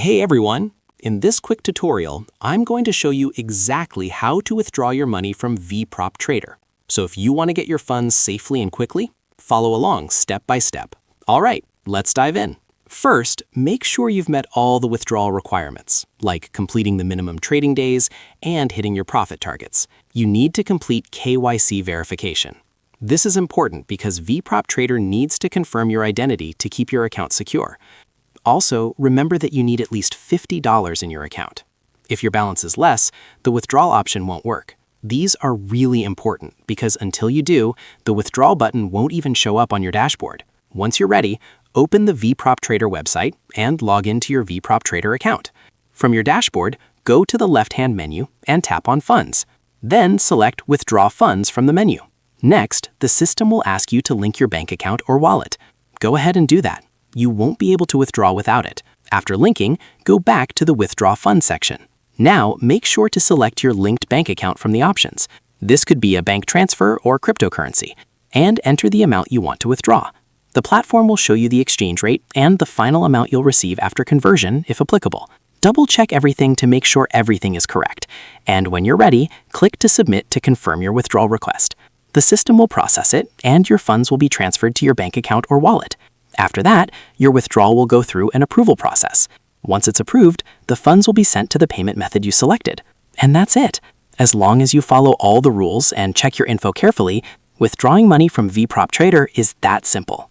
Hey everyone! In this quick tutorial, I'm going to show you exactly how to withdraw your money from VProp Trader. So if you want to get your funds safely and quickly, follow along step by step. All right, let's dive in. First, make sure you've met all the withdrawal requirements, like completing the minimum trading days and hitting your profit targets. You need to complete KYC verification. This is important because VProp Trader needs to confirm your identity to keep your account secure. Also, remember that you need at least $50 in your account. If your balance is less, the withdrawal option won't work. These are really important because until you do, the withdrawal button won't even show up on your dashboard. Once you're ready, open the VProp Trader website and log into your VProp Trader account. From your dashboard, go to the left-hand menu and tap on Funds. Then select Withdraw Funds from the menu. Next, the system will ask you to link your bank account or wallet. Go ahead and do that. You won't be able to withdraw without it. After linking, go back to the Withdraw Funds section. Now, make sure to select your linked bank account from the options. This could be a bank transfer or cryptocurrency, and enter the amount you want to withdraw. The platform will show you the exchange rate and the final amount you'll receive after conversion, if applicable. Double-check everything to make sure everything is correct. And when you're ready, click to Submit to confirm your withdrawal request. The system will process it, and your funds will be transferred to your bank account or wallet. After that, your withdrawal will go through an approval process. Once it's approved, the funds will be sent to the payment method you selected. And that's it. As long as you follow all the rules and check your info carefully, withdrawing money from VProp Trader is that simple.